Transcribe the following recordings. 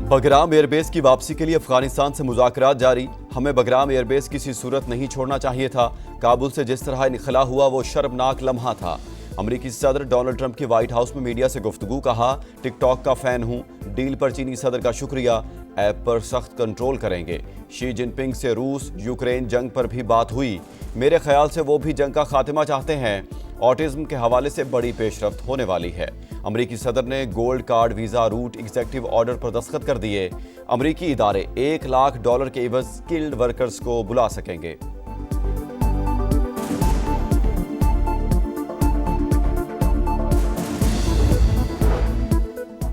Bagram airbase की वापसी के लिए अफगानिस्तान से मुज़ाकरात जारी। हमें बगराम एयरबेस किसी सूरत नहीं छोड़ना चाहिए था। काबुल से जिस तरह इनखला हुआ वो शर्मनाक लम्हा था। अमरीकी सदर डोनाल्ड ट्रंप की व्हाइट हाउस में मीडिया से गुफ्तगू। कहा, टिकटॉक का फ़ैन हूँ, डील पर चीनी सदर का शुक्रिया, ऐप पर सख्त कंट्रोल करेंगे। शी जिनपिंग से रूस यूक्रेन जंग पर भी बात हुई। मेरे ख्याल से वो भी जंग का खात्मा चाहते हैं। ऑटिज्म के हवाले से बड़ी पेशरफ्त होने वाली है। अमरीकी सदर ने gold card visa route executive order पर दस्तखत कर दिए। अमरीकी इदारे $1 लाख के एवज स्किल्ड वर्कर्स को बुला सकेंगे।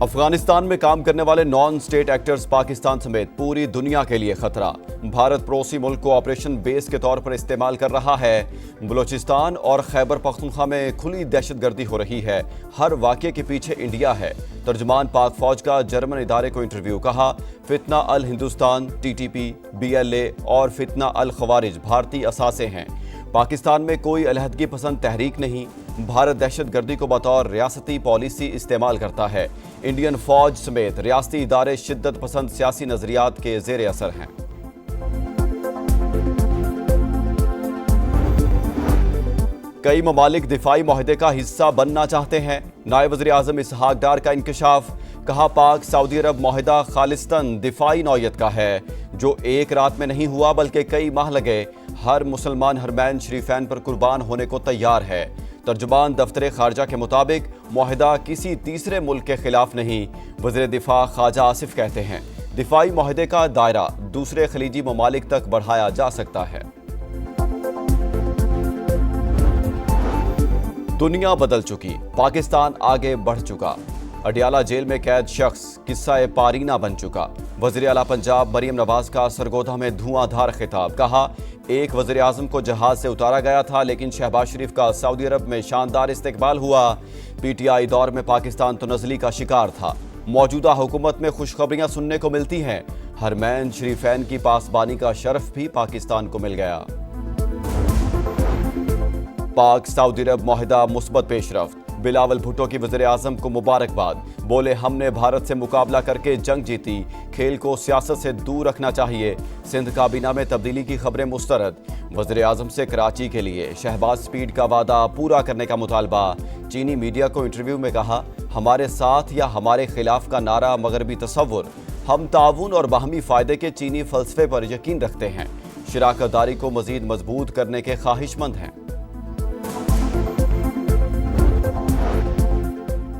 अफगानिस्तान में काम करने वाले नॉन स्टेट एक्टर्स पाकिस्तान समेत पूरी दुनिया के लिए खतरा। भारत पड़ोसी मुल्क को ऑपरेशन बेस के तौर पर इस्तेमाल कर रहा है। बलूचिस्तान और खैबर पख्तूनख्वा में खुली दहशतगर्दी हो रही है। हर वाक़े के पीछे इंडिया है। तर्जुमान पाक फौज का जर्मन इदारे को इंटरव्यू। कहा, फितना अल हिंदुस्तान, TTP, BLA और फितना अल खवारिज भारतीय असासे हैं। पाकिस्तान में कोई अलहदगी पसंद तहरीक नहीं। भारत दहशतगर्दी को बतौर रियासती पॉलिसी इस्तेमाल करता है। इंडियन फौज समेत रियासती इदारे शिद्दत पसंद सियासी नजरियात के ज़ेर असर हैं। कई ममालिक दिफाई मुआहदे का हिस्सा बनना चाहते हैं। नायब वज़ीर आज़म इसहाक डार का इंकशाफ। कहा, पाक सऊदी अरब मुआहदा खालिस्तन दिफाई नौयत का है, जो एक रात में नहीं हुआ बल्कि कई माह लगे। हर मुसलमान हरमैन शरीफैन पर कुर्बान होने को तैयार है। तर्जुमान दफ्तर खारजा के मुताबिक मुआहदा किसी तीसरे मुल्क के खिलाफ नहीं। वज़ीर दिफा ख्वाजा आसिफ कहते हैं, दिफाई मुआहदे का दायरा दूसरे खलीजी ममालिक तक बढ़ाया जा सकता है। दुनिया बदल चुकी, पाकिस्तान आगे बढ़ चुका। अडियाला जेल में कैद शख्स किस्सा पारीना बन चुका। वज़ीर आला पंजाब मरियम नवाज का सरगोधा में धुआंधार खिताब। कहा, एक वज़ीर आज़म को जहाज से उतारा गया था, लेकिन शहबाज शरीफ का सऊदी अरब में शानदार इस्तकबाल हुआ। PTI दौर में पाकिस्तान तो नज़ली का शिकार था। मौजूदा हुकूमत में खुशखबरियां सुनने को मिलती हैं। हरमैन शरीफैन की पासबानी का शरफ भी पाकिस्तान को मिल गया। पाक सऊदी अरब मुआहदा मुस्बत पेशरफ्त। बिलावल भुट्टो की वज़ीर आज़म को मुबारकबाद। बोले, हमने भारत से मुकाबला करके जंग जीती। खेल को सियासत से दूर रखना चाहिए। सिंध काबीना में तब्दीली की खबरें मुस्तरद। वज़ीर आज़म से कराची के लिए शहबाज स्पीड का वादा पूरा करने का मुतालबा। चीनी मीडिया को इंटरव्यू में कहा, हमारे साथ या हमारे खिलाफ का नारा मगरबी तसव्वुर। हम ताउन और बाहमी फ़ायदे के चीनी फ़लसफ़े पर यकीन रखते हैं। शराकतदारी को मज़ीद मजबूत करने के ख्वाहिशमंद हैं।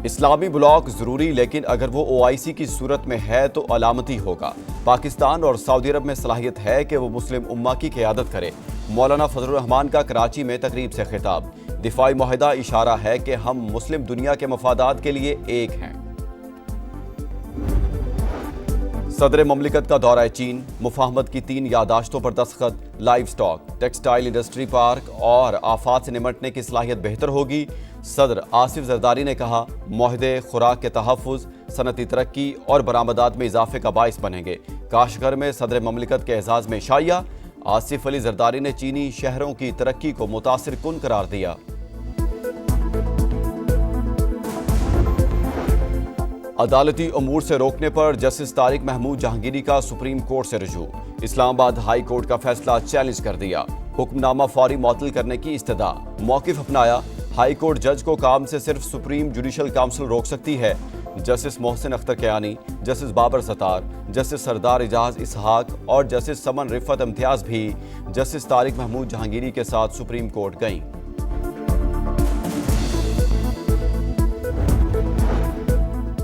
इस्लामी ब्लॉक ज़रूरी, लेकिन अगर वो OIC की सूरत में है तो अलामती होगा। पाकिस्तान और सऊदी अरब में सलाहियत है कि वो मुस्लिम उम्मा की क़यादत करे। मौलाना फजलुर रहमान का कराची में तकरीब से खिताब। दिफाई मुआहदा इशारा है कि हम मुस्लिम दुनिया के मफादात के लिए एक हैं। सदर ममलिकत का दौरा चीन। मुफाहमत की 3 यादाश्तों पर दस्तखत। Live stock, textile industry park और आफात से निमटने की सलाहियत बेहतर होगी। सदर आसिफ जरदारी ने कहा, मुआहदे खुराक के तहफ़्फ़ुज़, सनती तरक्की और बरामदात में इजाफे का बाइस बनेंगे। काशगर में सदर ममलिकत के एजाज़ में शाइया। आसिफ अली जरदारी ने चीनी शहरों की तरक्की को मुतासिर कुन करार दिया। अदालती अमूर से रोकने पर जस्टिस तारिक महमूद जहांगीरी का सुप्रीम कोर्ट से रुजू। इस्लामाबाद हाई कोर्ट का फैसला चैलेंज कर दिया। हुक्मनामा फौरी मुअत्तल करने की इस्तदा। मौक़िफ़ अपनाया, हाई कोर्ट जज को काम से सिर्फ सुप्रीम जुडिशल काउंसिल रोक सकती है। Justice Mohsin Akhtar Kayani, justice Babar Sattar, justice Sardar Ijaz Ishaq और जस्टिस समन रिफ़त इम्तियाज़ भी जस्टिस तारिक महमूद जहांगीरी के साथ सुप्रीम कोर्ट गईं।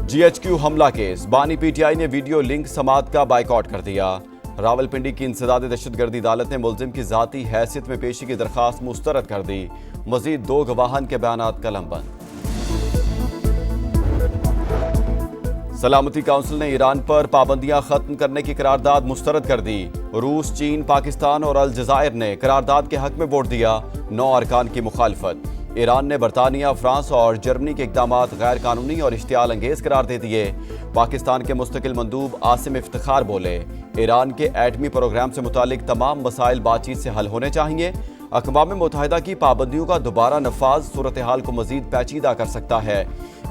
GHQ हमला केस। बानी PTI ने वीडियो लिंक समात का बाइकआउट कर दिया। रावलपिंडी की इंसदाद दहशतगर्दी अदालत ने मुल्जिम की ज़ाती हैसियत में पेशी की दरख्वास्त मुस्तरद कर दी। मजीद 2 गवाहान के बयानात कलमबंद। सलामती काउंसिल ने ईरान पर पाबंदियां खत्म करने की करारदाद मुस्तरद कर दी। रूस, चीन, पाकिस्तान और अलजायर ने करारदाद के हक में वोट दिया। 9 अरकान की मुखालफत। ईरान ने बरतानिया, फ्रांस और जर्मनी के इक़दामात गैर कानूनी और इश्तियाल अंगेज करार दे दिए। पाकिस्तान के मुस्तकिल मंदूब आसिम इफ्तिखार बोले, ईरान के एटमी प्रोग्राम से मुतालिक तमाम मसाइल बातचीत से हल होने चाहिए। اقوام متحدہ کی پابندیوں کا دوبارہ نفاذ صورتحال کو مزید پیچیدہ کر سکتا ہے۔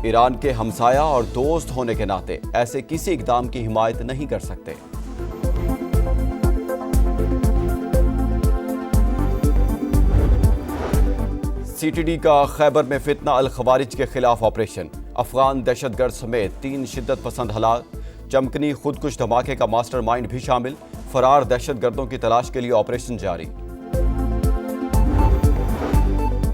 ایران کے ہمسایہ اور دوست ہونے کے ناطے ایسے کسی اقدام کی حمایت نہیں کر سکتے۔ سی ٹی ڈی کا خیبر میں فتنہ الخوارج کے خلاف آپریشن، افغان دہشت گرد سمیت 3 شدت پسند ہلاک، چمکنی خودکش دھماکے کا ماسٹر مائنڈ بھی شامل، فرار دہشت گردوں کی تلاش کے لیے آپریشن جاری۔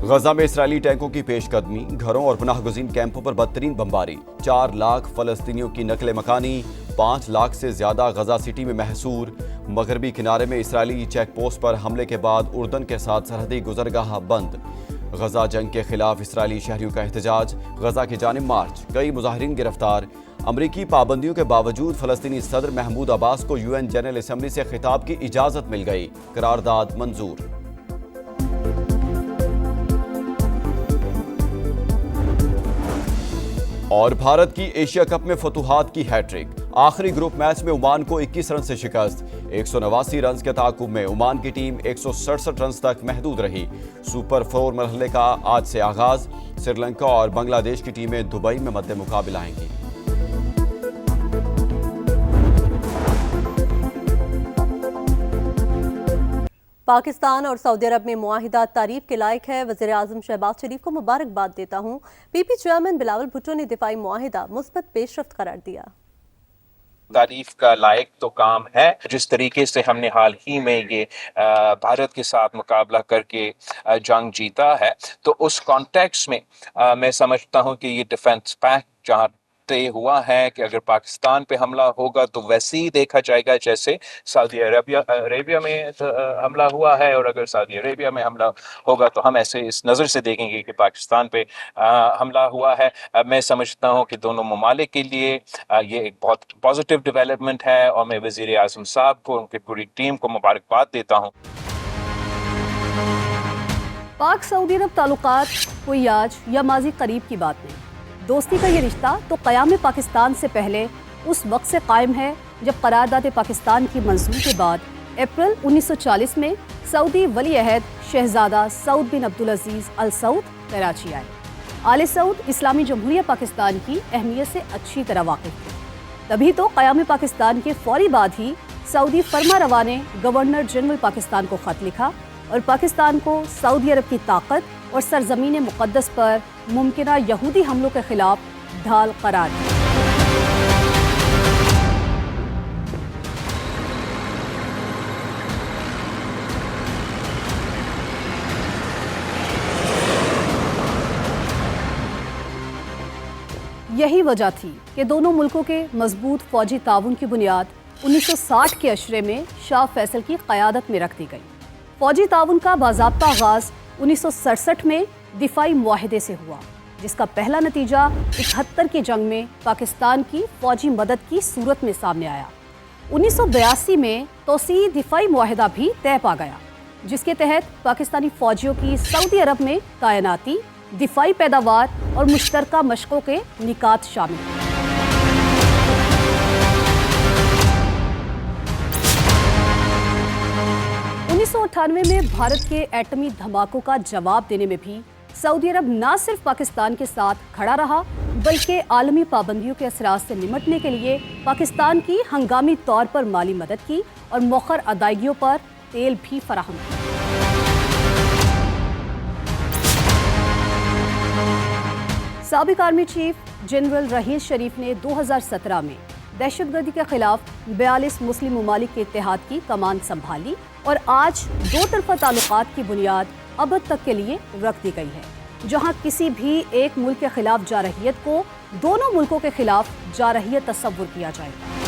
غزہ میں اسرائیلی ٹینکوں کی پیش قدمی، گھروں اور پناہ گزین کیمپوں پر بدترین بمباری، 4 لاکھ فلسطینیوں کی نقل مکانی، 5 لاکھ سے زیادہ غزہ سٹی میں محصور۔ مغربی کنارے میں اسرائیلی چیک پوسٹ پر حملے کے بعد اردن کے ساتھ سرحدی گزرگاہ بند۔ غزہ جنگ کے خلاف اسرائیلی شہریوں کا احتجاج، غزہ کی جانب مارچ، کئی مظاہرین گرفتار۔ امریکی پابندیوں کے باوجود فلسطینی صدر محمود عباس کو UN جنرل اسمبلی سے خطاب کی اجازت مل گئی، قرارداد منظور۔ اور بھارت کی ایشیا کپ میں فتوحات کی ہیٹ-ٹرک، آخری گروپ میچ میں عمان کو 21 رن سے شکست، 189 رنز کے تعاقب میں عمان کی ٹیم 167 رنز تک محدود رہی۔ سپر 4 مرحلے کا آج سے آغاز، سری لنکا اور بنگلہ دیش کی ٹیمیں دبئی میں مد مقابل آئیں گی۔ پاکستان اور سعودی عرب میں معاہدہ تعریف کے لائق ہے۔ وزیر اعظم شہباز شریف کو مبارکباد دیتا ہوں۔ پی پی چیئرمین بلاول بھٹو نے دفاعی معاہدہ مثبت پیش رفت قرار دیا۔ تعریف کا لائق تو کام ہے۔ جس طریقے سے ہم نے حال ہی میں یہ بھارت کے ساتھ مقابلہ کر کے جنگ جیتا ہے، تو اس کانٹیکس میں میں سمجھتا ہوں کہ یہ ڈیفنس پیکٹ جہاں طے ہوا ہے کہ اگر پاکستان پہ حملہ ہوگا تو ویسے ہی دیکھا جائے گا جیسے سعودی عربیہ میں حملہ ہوا ہے، اور اگر سعودی عربیہ میں حملہ ہوگا تو ہم ایسے اس نظر سے دیکھیں گے کہ پاکستان پہ حملہ ہوا ہے۔ میں سمجھتا ہوں کہ دونوں ممالک کے لیے یہ ایک بہت پازیٹیو ڈیولپمنٹ ہے، اور میں وزیر اعظم صاحب کو، ان کی پوری ٹیم کو مبارکباد دیتا ہوں۔ پاک سعودی عرب تعلقات کوئی آج یا ماضی قریب کی بات نہیں۔ دوستی کا یہ رشتہ تو قیام پاکستان سے پہلے اس وقت سے قائم ہے جب قرارداد پاکستان کی منظوری کے بعد اپریل 1940 میں سعودی ولی عہد شہزادہ سعود بن عبدالعزیز ال سعود کراچی آئے۔ آل سعود اسلامی جمہوریہ پاکستان کی اہمیت سے اچھی طرح واقف تھے۔ تبھی تو قیام پاکستان کے فوری بعد ہی سعودی فرما روا نے گورنر جنرل پاکستان کو خط لکھا اور پاکستان کو سعودی عرب کی طاقت اور سرزمین مقدس پر ممکنہ یہودی حملوں کے خلاف ڈھال قرار دیا۔ 'یہی وجہ تھی کہ دونوں ملکوں کے مضبوط فوجی تعاون کی بنیاد 1960 کے عشرے میں شاہ فیصل کی قیادت میں رکھ دی گئی۔ فوجی تعاون کا باضابطہ آغاز 1967 میں دفاعی معاہدے سے ہوا، جس کا پہلا نتیجہ 71 کی جنگ میں پاکستان کی فوجی مدد کی صورت میں سامنے آیا۔ 1982 میں توسیعی دفاعی معاہدہ بھی طے پا گیا، جس کے تحت پاکستانی فوجیوں کی سعودی عرب میں تعیناتی، دفاعی پیداوار اور مشترکہ مشقوں کے نکات شامل ہیں۔ 1998 میں بھارت کے ایٹمی دھماکوں کا جواب دینے میں بھی سعودی عرب نہ صرف پاکستان کے ساتھ کھڑا رہا، بلکہ عالمی پابندیوں کے اثرات سے نمٹنے کے لیے پاکستان کی ہنگامی طور پر مالی مدد کی اور مؤخر ادائیگیوں پر تیل بھی فراہم کیا۔ سابق آرمی چیف جنرل رحیل شریف نے 2017 میں دہشت گردی کے خلاف 42 مسلم ممالک کے اتحاد کی کمان سنبھالی اور آج دو طرفہ تعلقات کی بنیاد ابد تک کے لیے رکھ دی گئی ہے، جہاں کسی بھی ایک ملک کے خلاف جارحیت کو دونوں ملکوں کے خلاف جارحیت تصور کیا جائے گا۔